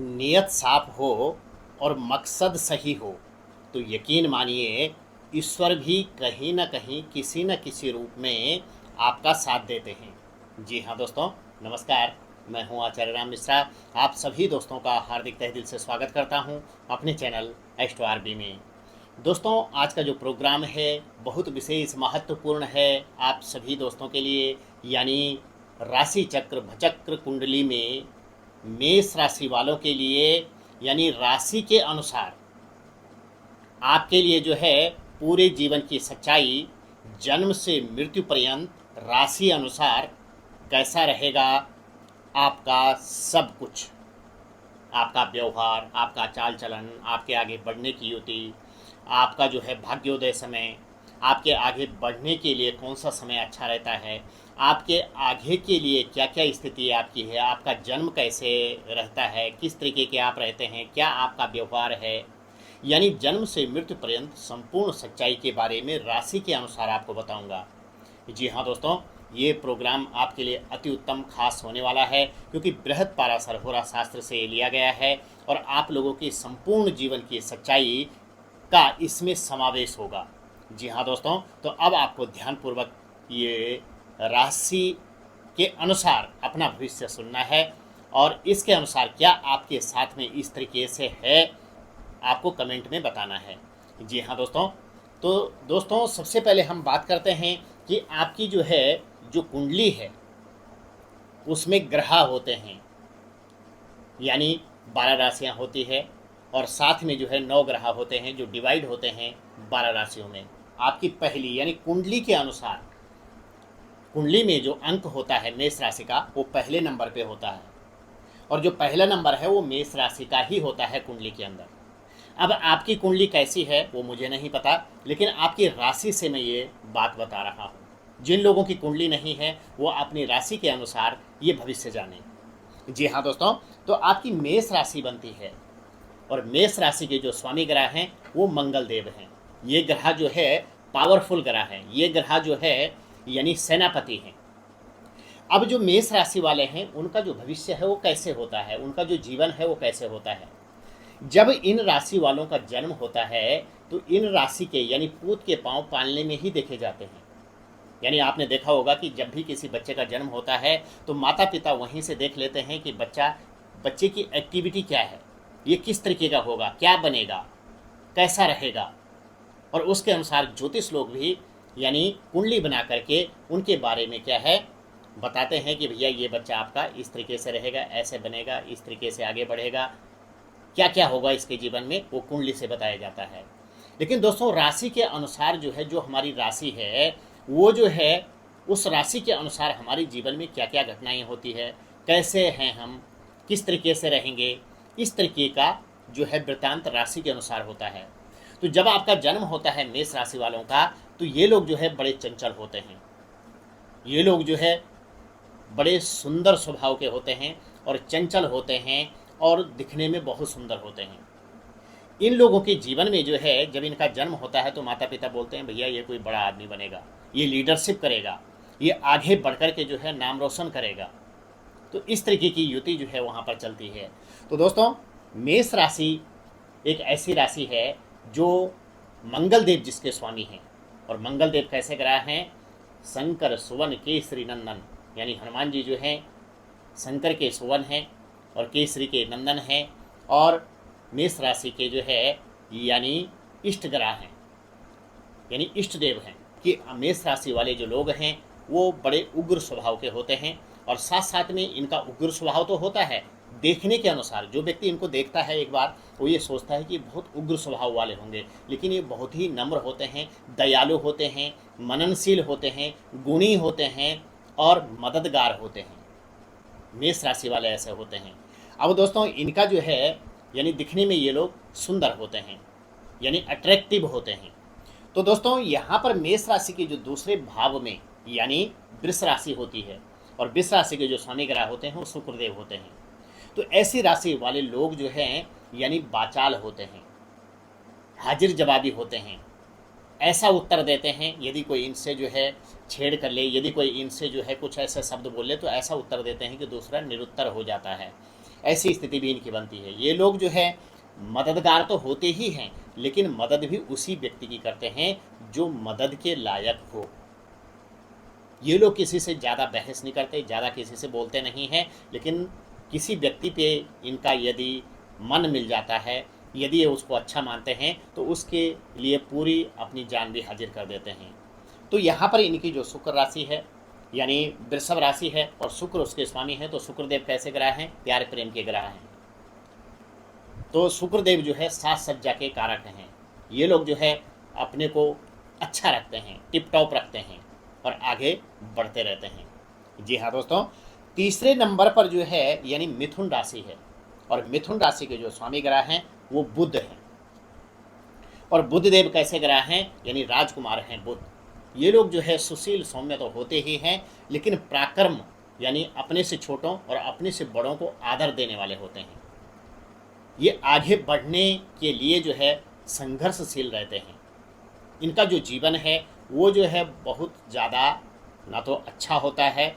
नियत साफ हो और मकसद सही हो तो यकीन मानिए ईश्वर भी कहीं न कहीं किसी न किसी रूप में आपका साथ देते हैं। जी हाँ दोस्तों, नमस्कार। मैं हूँ आचार्य राम मिश्रा। आप सभी दोस्तों का हार्दिक तहे दिल से स्वागत करता हूँ अपने चैनल एस्ट्रो में। दोस्तों, आज का जो प्रोग्राम है बहुत विशेष महत्वपूर्ण है आप सभी दोस्तों के लिए, यानी राशि चक्र भचक्र कुंडली में मेष राशि वालों के लिए, यानी राशि के अनुसार आपके लिए जो है पूरे जीवन की सच्चाई, जन्म से मृत्यु पर्यंत राशि अनुसार कैसा रहेगा आपका सब कुछ, आपका व्यवहार, आपका चाल चलन, आपके आगे बढ़ने की युति, आपका जो है भाग्योदय समय, आपके आगे बढ़ने के लिए कौन सा समय अच्छा रहता है, आपके आगे के लिए क्या क्या स्थिति आपकी है, आपका जन्म कैसे रहता है, किस तरीके के आप रहते हैं, क्या आपका व्यवहार है, यानी जन्म से मृत्यु पर्यंत संपूर्ण सच्चाई के बारे में राशि के अनुसार आपको बताऊंगा। जी हाँ दोस्तों, ये प्रोग्राम आपके लिए अति उत्तम खास होने वाला है क्योंकि बृहद पाराशर होरा शास्त्र से लिया गया है और आप लोगों की संपूर्ण जीवन की सच्चाई का इसमें समावेश होगा। जी हाँ दोस्तों, तो अब आपको ध्यानपूर्वक ये राशि के अनुसार अपना भविष्य सुनना है और इसके अनुसार क्या आपके साथ में इस तरीके से है आपको कमेंट में बताना है। जी हाँ दोस्तों, तो दोस्तों सबसे पहले हम बात करते हैं कि आपकी जो है जो कुंडली है उसमें ग्रह होते हैं, यानी 12 राशियाँ होती है और साथ में जो है 9 ग्रह होते हैं जो डिवाइड होते हैं 12 राशियों में। आपकी पहली यानी कुंडली के अनुसार कुंडली में जो अंक होता है मेष राशि का वो पहले नंबर पे होता है और जो पहला नंबर है वो मेष राशि का ही होता है कुंडली के अंदर। अब आपकी कुंडली कैसी है वो मुझे नहीं पता, लेकिन आपकी राशि से मैं ये बात बता रहा हूँ। जिन लोगों की कुंडली नहीं है वो अपनी राशि के अनुसार ये भविष्य जाने। जी हाँ दोस्तों, तो आपकी मेष राशि बनती है और मेष राशि के जो स्वामी ग्रह हैं वो मंगल देव हैं। ये ग्रह जो है पावरफुल ग्रह हैं, ये ग्रह जो है यानी सेनापति हैं। अब जो मेष राशि वाले हैं उनका जो भविष्य है वो कैसे होता है, उनका जो जीवन है वो कैसे होता है। जब इन राशि वालों का जन्म होता है तो इन राशि के यानी पूत के पांव पालने में ही देखे जाते हैं। यानी आपने देखा होगा कि जब भी किसी बच्चे का जन्म होता है तो माता पिता वहीं से देख लेते हैं कि बच्चे की एक्टिविटी क्या है, ये किस तरीके का होगा, क्या बनेगा, कैसा रहेगा, और उसके अनुसार ज्योतिष लोग भी यानी कुंडली बना करके उनके बारे में क्या है बताते हैं कि भैया ये बच्चा आपका इस तरीके से रहेगा, ऐसे बनेगा, इस तरीके से आगे बढ़ेगा, क्या क्या होगा इसके जीवन में, वो कुंडली से बताया जाता है। लेकिन दोस्तों राशि के अनुसार जो है जो हमारी राशि है वो जो है उस राशि के अनुसार हमारे जीवन में क्या क्या घटनाएं होती है, कैसे हैं हम, किस तरीके से रहेंगे, इस तरीके का जो है वृत्तांत राशि के अनुसार होता है। तो जब आपका जन्म होता है मेष राशि वालों का तो ये लोग जो है बड़े चंचल होते हैं, ये लोग जो है बड़े सुंदर स्वभाव के होते हैं और चंचल होते हैं और दिखने में बहुत सुंदर होते हैं। इन लोगों के जीवन में जो है जब इनका जन्म होता है तो माता पिता बोलते हैं भैया ये कोई बड़ा आदमी बनेगा, ये लीडरशिप करेगा, ये आगे बढ़कर के जो है नाम रोशन करेगा। तो इस तरीके की युति जो है वहाँ पर चलती है। तो दोस्तों मेष राशि एक ऐसी राशि है जो मंगल देव जिसके स्वामी हैं, और मंगल देव कैसे ग्रह हैं, शंकर सुवन केसरी नंदन, यानी हनुमान जी जो हैं शंकर के सुवन हैं और केसरी के नंदन हैं, और मेष राशि के जो है यानी इष्ट ग्रह हैं, यानी इष्ट देव हैं कि मेष राशि वाले जो लोग हैं वो बड़े उग्र स्वभाव के होते हैं। और साथ साथ में इनका उग्र स्वभाव तो होता है, देखने के अनुसार जो व्यक्ति इनको देखता है एक बार वो ये सोचता है कि बहुत उग्र स्वभाव वाले होंगे, लेकिन ये बहुत ही नम्र होते हैं, दयालु होते हैं, मननशील होते हैं, गुणी होते हैं और मददगार होते हैं। मेष राशि वाले ऐसे होते हैं। अब दोस्तों इनका जो है यानी दिखने में ये लोग सुंदर होते हैं, यानी अट्रैक्टिव होते हैं। तो दोस्तों यहाँ पर मेष राशि के जो दूसरे भाव में यानी वृष राशि होती है और वृष राशि के जो स्वामी ग्रह होते हैं वो शुक्रदेव होते हैं। तो ऐसी राशि वाले लोग जो हैं यानी बाचाल होते हैं, हाजिर जवाबी होते हैं, ऐसा उत्तर देते हैं यदि कोई इनसे जो है छेड़ कर ले, यदि कोई इनसे जो है कुछ ऐसे शब्द बोले तो ऐसा उत्तर देते हैं कि दूसरा निरुत्तर हो जाता है। ऐसी स्थिति भी इनकी बनती है। ये लोग जो है मददगार तो होते ही हैं, लेकिन मदद भी उसी व्यक्ति की करते हैं जो मदद के लायक हो। ये लोग किसी से ज़्यादा बहस नहीं करते, ज़्यादा किसी से बोलते नहीं हैं, लेकिन किसी व्यक्ति पे इनका यदि मन मिल जाता है, यदि ये उसको अच्छा मानते हैं, तो उसके लिए पूरी अपनी जान भी हाजिर कर देते हैं। तो यहाँ पर इनकी जो शुक्र राशि है यानी वृषभ राशि है और शुक्र उसके स्वामी हैं, तो शुक्रदेव कैसे ग्रह हैं? प्यार प्रेम के ग्रह हैं। तो शुक्रदेव जो है साज सज्जा के कारक हैं। ये लोग जो है अपने को अच्छा रखते हैं, टिप टॉप रखते हैं और आगे बढ़ते रहते हैं। जी हाँ दोस्तों, तीसरे नंबर पर जो है यानी मिथुन राशि है और मिथुन राशि के जो स्वामी ग्रह हैं वो बुध हैं। और बुधदेव कैसे ग्रह हैं? यानी राजकुमार हैं बुध। ये लोग जो है सुशील सौम्य तो होते ही हैं, लेकिन पराक्रम यानी अपने से छोटों और अपने से बड़ों को आदर देने वाले होते हैं। ये आगे बढ़ने के लिए जो है संघर्षशील रहते हैं। इनका जो जीवन है वो जो है बहुत ज़्यादा ना तो अच्छा होता है,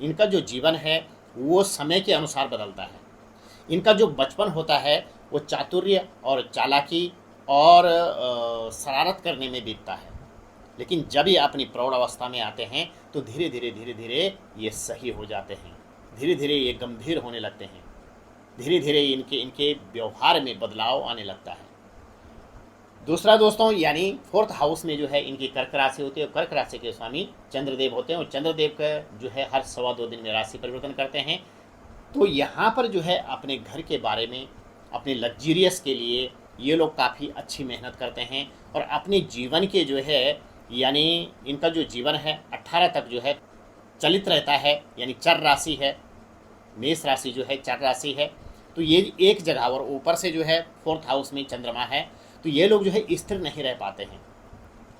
इनका जो जीवन है वो समय के अनुसार बदलता है। इनका जो बचपन होता है वो चातुर्य और चालाकी और शरारत करने में बीतता है, लेकिन जब ये अपनी प्रौढ़ अवस्था में आते हैं तो धीरे धीरे ये सही हो जाते हैं, धीरे धीरे ये गंभीर होने लगते हैं, धीरे धीरे इनके व्यवहार में बदलाव आने लगता है। दूसरा दोस्तों यानी फोर्थ हाउस में जो है इनकी कर्क राशि होती है और कर्क राशि के स्वामी चंद्रदेव होते हैं और चंद्रदेव का जो है हर 1.25 दिन में राशि परिवर्तन करते हैं। तो यहाँ पर जो है अपने घर के बारे में, अपने लग्जरियस के लिए ये लोग काफ़ी अच्छी मेहनत करते हैं और अपने जीवन के जो है यानी इनका जो जीवन है 18 तक जो है चलित रहता है, यानी चर राशि है, मेष राशि जो है चर राशि है। तो ये एक जगह और ऊपर से जो है फोर्थ हाउस में चंद्रमा है, तो ये लोग जो है स्थिर नहीं रह पाते हैं।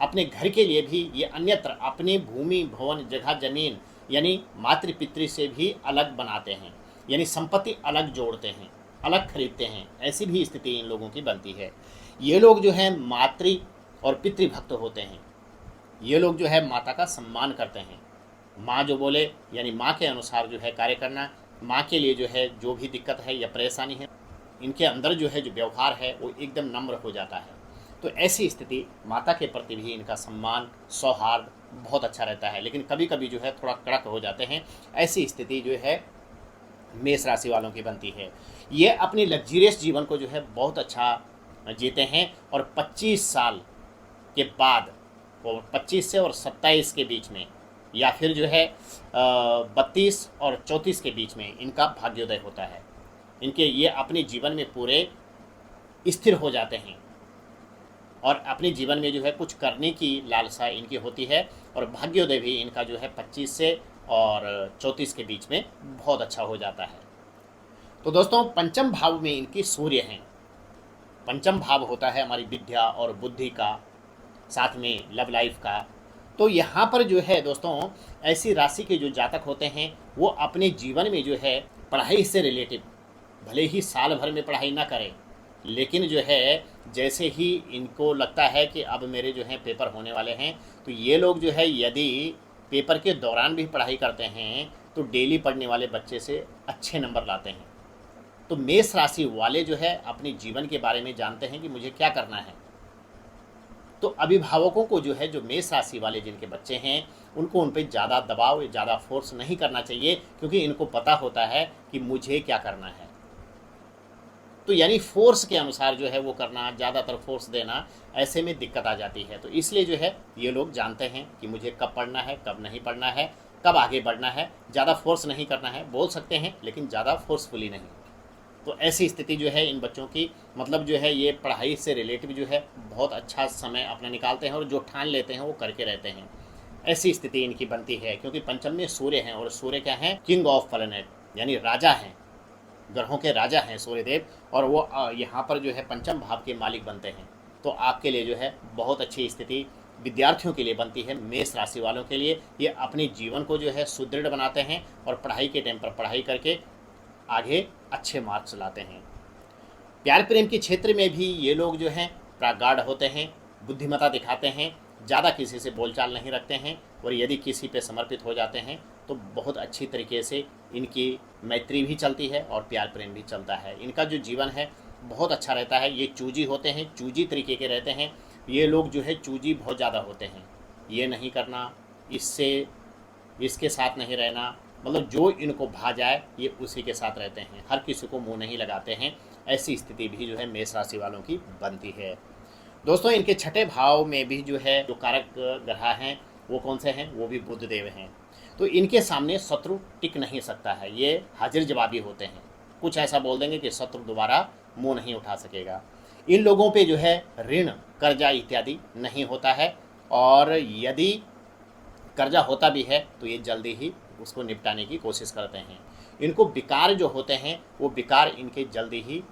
अपने घर के लिए भी ये अन्यत्र अपनी भूमि भवन जगह जमीन यानी मातृ पितृ से भी अलग बनाते हैं, यानी संपत्ति अलग जोड़ते हैं, अलग खरीदते हैं। ऐसी भी स्थिति इन लोगों की बनती है। ये लोग जो है मातृ और पितृभक्त होते हैं। ये लोग जो है माता का सम्मान करते हैं। माँ जो बोले यानी माँ के अनुसार जो है कार्य करना, माँ के लिए जो है जो भी दिक्कत है या परेशानी है, इनके अंदर जो है जो व्यवहार है वो एकदम नम्र हो जाता है। तो ऐसी स्थिति माता के प्रति भी इनका सम्मान सौहार्द बहुत अच्छा रहता है, लेकिन कभी कभी जो है थोड़ा कड़क हो जाते हैं। ऐसी स्थिति जो है मेष राशि वालों की बनती है। ये अपनी लग्जरियस जीवन को जो है बहुत अच्छा जीते हैं और 25 साल के बाद और 25 से और 27 के बीच में या फिर जो है 32 और 34 के बीच में इनका भाग्योदय होता है। इनके ये अपने जीवन में पूरे स्थिर हो जाते हैं और अपने जीवन में जो है कुछ करने की लालसा इनकी होती है और भाग्योदय भी इनका जो है 25 से और 34 के बीच में बहुत अच्छा हो जाता है। तो दोस्तों पंचम भाव में इनकी सूर्य हैं। पंचम भाव होता है हमारी विद्या और बुद्धि का, साथ में लव लाइफ का। तो यहाँ पर जो है दोस्तों ऐसी राशि के जो जातक होते हैं वो अपने जीवन में जो है पढ़ाई से रिलेटिव भले ही साल भर में पढ़ाई ना करें, लेकिन जो है जैसे ही इनको लगता है कि अब मेरे जो है पेपर होने वाले हैं, तो ये लोग जो है यदि पेपर के दौरान भी पढ़ाई करते हैं तो डेली पढ़ने वाले बच्चे से अच्छे नंबर लाते हैं। तो मेष राशि वाले जो है अपने जीवन के बारे में जानते हैं कि मुझे क्या करना है। तो अभिभावकों को जो है जो मेष राशि वाले जिनके बच्चे हैं उनको उन पर ज़्यादा दबाव या ज़्यादा फोर्स नहीं करना चाहिए, क्योंकि इनको पता होता है कि मुझे क्या करना है। तो यानी फोर्स के अनुसार जो है वो करना, ज़्यादातर फोर्स देना, ऐसे में दिक्कत आ जाती है। तो इसलिए जो है ये लोग जानते हैं कि मुझे कब पढ़ना है, कब नहीं पढ़ना है, कब आगे बढ़ना है। ज़्यादा फोर्स नहीं करना है, बोल सकते हैं लेकिन ज़्यादा फोर्सफुली नहीं। तो ऐसी स्थिति जो है इन बच्चों की, मतलब जो है ये पढ़ाई से रिलेटिव जो है बहुत अच्छा समय अपना निकालते हैं और जो ठान लेते हैं वो करके रहते हैं। ऐसी स्थिति इनकी बनती है क्योंकि पंचम में सूर्य हैं और सूर्य क्या है? किंग ऑफ प्लैनेट, यानी राजा हैं, ग्रहों के राजा हैं सूर्यदेव, और वो यहाँ पर जो है पंचम भाव के मालिक बनते हैं। तो आपके लिए जो है बहुत अच्छी स्थिति विद्यार्थियों के लिए बनती है। मेष राशि वालों के लिए ये अपने जीवन को जो है सुदृढ़ बनाते हैं और पढ़ाई के टाइम पर पढ़ाई करके आगे अच्छे मार्क्स लाते हैं। प्यार प्रेम के क्षेत्र में भी ये लोग जो हैं प्रगाढ़ होते हैं, बुद्धिमत्ता दिखाते हैं, ज़्यादा किसी से बोलचाल नहीं रखते हैं और यदि किसी पे समर्पित हो जाते हैं तो बहुत अच्छी तरीके से इनकी मैत्री भी चलती है और प्यार प्रेम भी चलता है। इनका जो जीवन है बहुत अच्छा रहता है। ये चूजी होते हैं, चूजी तरीके के रहते हैं। ये लोग जो है चूजी बहुत ज़्यादा होते हैं। ये नहीं करना, इससे इसके साथ नहीं रहना, मतलब जो इनको भा जाए ये उसी के साथ रहते हैं। हर किसी को मुंह नहीं लगाते हैं। ऐसी स्थिति भी जो है मेष राशि वालों की बनती है। दोस्तों इनके छठे भाव में भी जो है जो कारक ग्रह हैं वो कौन से हैं? वो भी बुध देव हैं। तो इनके सामने शत्रु टिक नहीं सकता है। ये हाजिर जवाबी होते हैं। कुछ ऐसा बोल देंगे कि शत्रु दोबारा मुंह नहीं उठा सकेगा। इन लोगों पे जो है ऋण, कर्जा इत्यादि नहीं होता है, और यदि कर्जा होता भी है तो ये जल्दी ही उसको निपटाने की कोशिश करते हैं। इनको विकार जो होते हैं वो विकार इनके जल्दी ही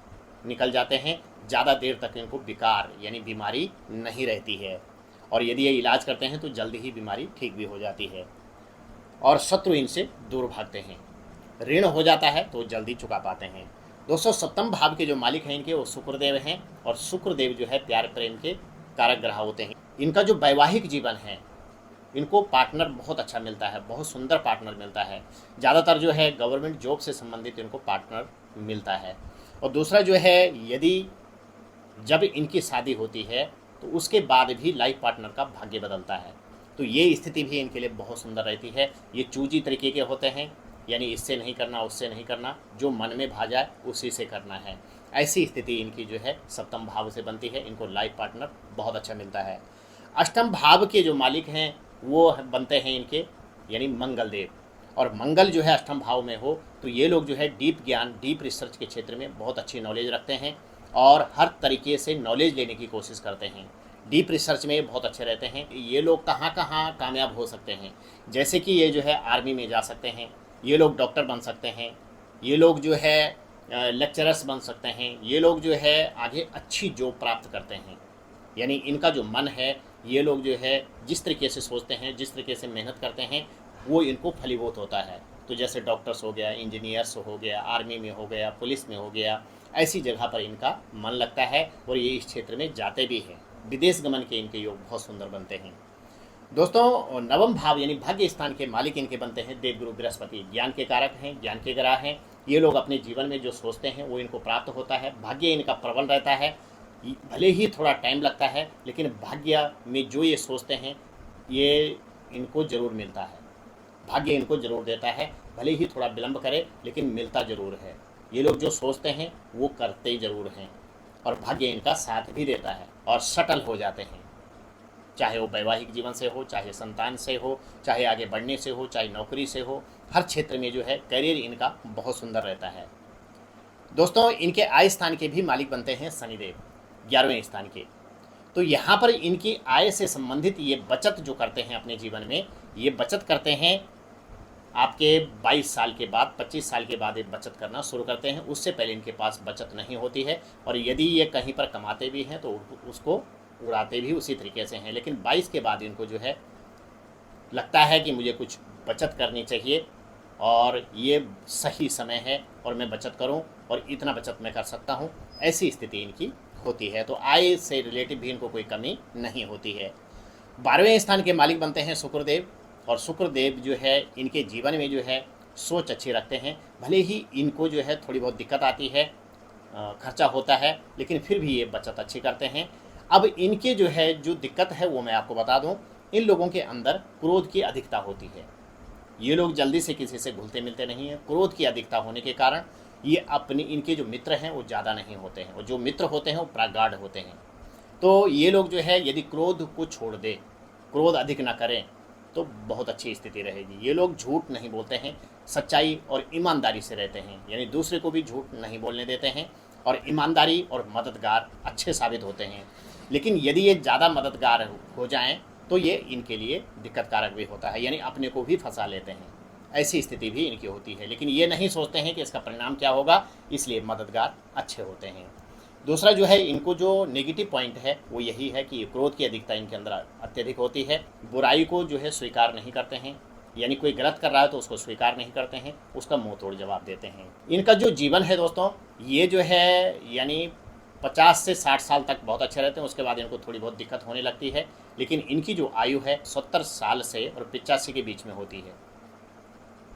निकल जाते हैं। ज़्यादा देर तक इनको विकार यानी बीमारी नहीं रहती है, और यदि ये इलाज करते हैं तो जल्दी ही बीमारी ठीक भी हो जाती है, और शत्रु इनसे दूर भागते हैं। ऋण हो जाता है तो जल्दी चुका पाते हैं। दोस्तों सप्तम भाव के जो मालिक हैं इनके वो शुक्रदेव हैं, और शुक्रदेव जो है प्यार प्रेम के कारक ग्रह होते हैं। इनका जो वैवाहिक जीवन है, इनको पार्टनर बहुत अच्छा मिलता है, बहुत सुंदर पार्टनर मिलता है। ज़्यादातर जो है गवर्नमेंट जॉब से संबंधित इनको पार्टनर मिलता है। और दूसरा जो है, यदि जब इनकी शादी होती है तो उसके बाद भी लाइफ पार्टनर का भाग्य बदलता है। तो ये स्थिति भी इनके लिए बहुत सुंदर रहती है। ये चूजी तरीके के होते हैं, यानी इससे नहीं करना, उससे नहीं करना, जो मन में भा जाए उसी से करना है। ऐसी स्थिति इनकी जो है सप्तम भाव से बनती है। इनको लाइफ पार्टनर बहुत अच्छा मिलता है। अष्टम भाव के जो मालिक हैं वो बनते हैं इनके यानी मंगल देव, और मंगल जो है अष्टम भाव में हो तो ये लोग जो है डीप ज्ञान, डीप रिसर्च के क्षेत्र में बहुत अच्छी नॉलेज रखते हैं, और हर तरीके से नॉलेज लेने की कोशिश करते हैं। डीप रिसर्च में बहुत अच्छे रहते हैं। ये लोग कहाँ कहाँ कामयाब हो सकते हैं, जैसे कि ये जो है आर्मी में जा सकते हैं, ये लोग डॉक्टर बन सकते हैं, ये लोग जो है लेक्चरर्स बन सकते हैं, ये लोग जो है आगे अच्छी जॉब प्राप्त करते हैं। यानी इनका जो मन है, ये लोग जो है जिस तरीके से सोचते हैं, जिस तरीके से मेहनत करते हैं, वो इनको फलीभूत होता है। तो जैसे डॉक्टर्स हो गया, इंजीनियर्स हो गया, आर्मी में हो गया, पुलिस में हो गया, ऐसी जगह पर इनका मन लगता है और ये इस क्षेत्र में जाते भी हैं। विदेश गमन के इनके योग बहुत सुंदर बनते हैं। दोस्तों नवम भाव यानी भाग्य स्थान के मालिक इनके बनते हैं देवगुरु बृहस्पति। ज्ञान के कारक हैं, ज्ञान के ग्रह हैं। ये लोग अपने जीवन में जो सोचते हैं वो इनको प्राप्त होता है। भाग्य इनका प्रबल रहता है, भले ही थोड़ा टाइम लगता है, लेकिन भाग्य में जो ये सोचते हैं ये इनको ज़रूर मिलता है। भाग्य इनको ज़रूर देता है, भले ही थोड़ा विलंब करे लेकिन मिलता ज़रूर है। ये लोग जो सोचते हैं वो करते ज़रूर हैं, और भाग्य इनका साथ भी देता है, और सटल हो जाते हैं। चाहे वो वैवाहिक जीवन से हो, चाहे संतान से हो, चाहे आगे बढ़ने से हो, चाहे नौकरी से हो, हर क्षेत्र में जो है करियर इनका बहुत सुंदर रहता है। दोस्तों इनके आय स्थान के भी मालिक बनते हैं शनिदेव, 11वें स्थान के। तो यहाँ पर इनकी आय से संबंधित ये बचत जो करते हैं अपने जीवन में, ये बचत करते हैं आपके 22 साल के बाद, 25 साल के बाद ये बचत करना शुरू करते हैं। उससे पहले इनके पास बचत नहीं होती है, और यदि ये कहीं पर कमाते भी हैं तो उसको उड़ाते भी उसी तरीके से हैं। लेकिन 22 के बाद इनको जो है लगता है कि मुझे कुछ बचत करनी चाहिए, और ये सही समय है और मैं बचत करूं, और इतना बचत मैं कर सकता हूं। ऐसी स्थिति इनकी होती है। तो आय से रिलेटिव भी इनको कोई कमी नहीं होती है। 12वें स्थान के मालिक बनते हैं शुक्रदेव, और शुक्रदेव जो है इनके जीवन में जो है सोच अच्छी रखते हैं। भले ही इनको जो है थोड़ी बहुत दिक्कत आती है, खर्चा होता है, लेकिन फिर भी ये बचत अच्छी करते हैं। अब इनके जो है जो दिक्कत है वो मैं आपको बता दूं, इन लोगों के अंदर क्रोध की अधिकता होती है। ये लोग जल्दी से किसी से घुलते मिलते नहीं हैं। क्रोध की अधिकता होने के कारण ये अपने इनके जो मित्र हैं वो ज़्यादा नहीं होते हैं, और जो मित्र होते हैं वो प्रगाढ़ होते हैं। तो ये लोग जो है यदि क्रोध को छोड़ दे, क्रोध अधिक ना करें, तो बहुत अच्छी स्थिति रहेगी। ये लोग झूठ नहीं बोलते हैं, सच्चाई और ईमानदारी से रहते हैं, यानी दूसरे को भी झूठ नहीं बोलने देते हैं, और ईमानदारी और मददगार अच्छे साबित होते हैं। लेकिन यदि ये ज़्यादा मददगार हो जाएं तो ये इनके लिए दिक्कत कारक भी होता है, यानी अपने को भी फंसा लेते हैं। ऐसी स्थिति भी इनकी होती है, लेकिन ये नहीं सोचते हैं कि इसका परिणाम क्या होगा, इसलिए मददगार अच्छे होते हैं। दूसरा जो है इनको जो नेगेटिव पॉइंट है वो यही है कि क्रोध की अधिकता इनके अंदर अत्यधिक होती है। बुराई को जो है स्वीकार नहीं करते हैं, यानी कोई गलत कर रहा है तो उसको स्वीकार नहीं करते हैं, उसका मुंह तोड़ जवाब देते हैं। इनका जो जीवन है दोस्तों, ये जो है यानी 50 से 60 साल तक बहुत अच्छे रहते हैं। उसके बाद इनको थोड़ी बहुत दिक्कत होने लगती है, लेकिन इनकी जो आयु है 70 साल से और 85 के बीच में होती है।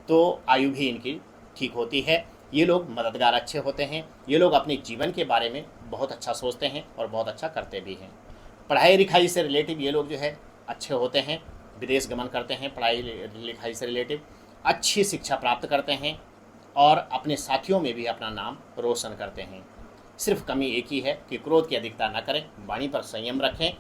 तो आयु भी इनकी ठीक होती है। ये लोग मददगार अच्छे होते हैं। ये लोग अपने जीवन के बारे में बहुत अच्छा सोचते हैं और बहुत अच्छा करते भी हैं। पढ़ाई लिखाई से रिलेटिव ये लोग जो है अच्छे होते हैं। विदेश गमन करते हैं, पढ़ाई लिखाई से रिलेटिव अच्छी शिक्षा प्राप्त करते हैं और अपने साथियों में भी अपना नाम रोशन करते हैं। सिर्फ कमी एक ही है कि क्रोध की अधिकता न करें, वाणी पर संयम रखें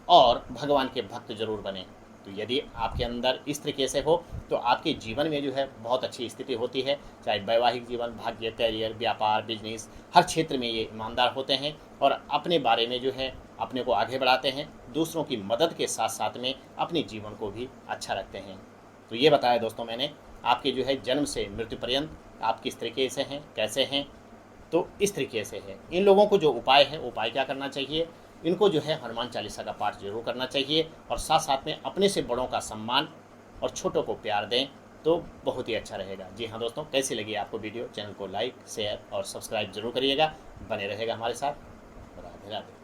और भगवान के भक्त जरूर बने। तो यदि आपके अंदर इस तरीके से हो तो आपके जीवन में जो है बहुत अच्छी स्थिति होती है। चाहे वैवाहिक जीवन, भाग्य, करियर, व्यापार, बिजनेस, हर क्षेत्र में ये ईमानदार होते हैं और अपने बारे में जो है अपने को आगे बढ़ाते हैं। दूसरों की मदद के साथ साथ में अपने जीवन को भी अच्छा रखते हैं। तो ये बताया दोस्तों मैंने, आपके जो है जन्म से मृत्यु पर्यंत आप किस तरीके से हैं, कैसे हैं। तो इस तरीके से है। इन लोगों को जो उपाय है, उपाय क्या करना चाहिए, इनको जो है हनुमान चालीसा का पाठ जरूर करना चाहिए और साथ साथ में अपने से बड़ों का सम्मान और छोटों को प्यार दें तो बहुत ही अच्छा रहेगा। जी हाँ दोस्तों, कैसी लगी आपको वीडियो? चैनल को लाइक, शेयर और सब्सक्राइब जरूर करिएगा। बने रहेगा हमारे साथ। राधे राधे।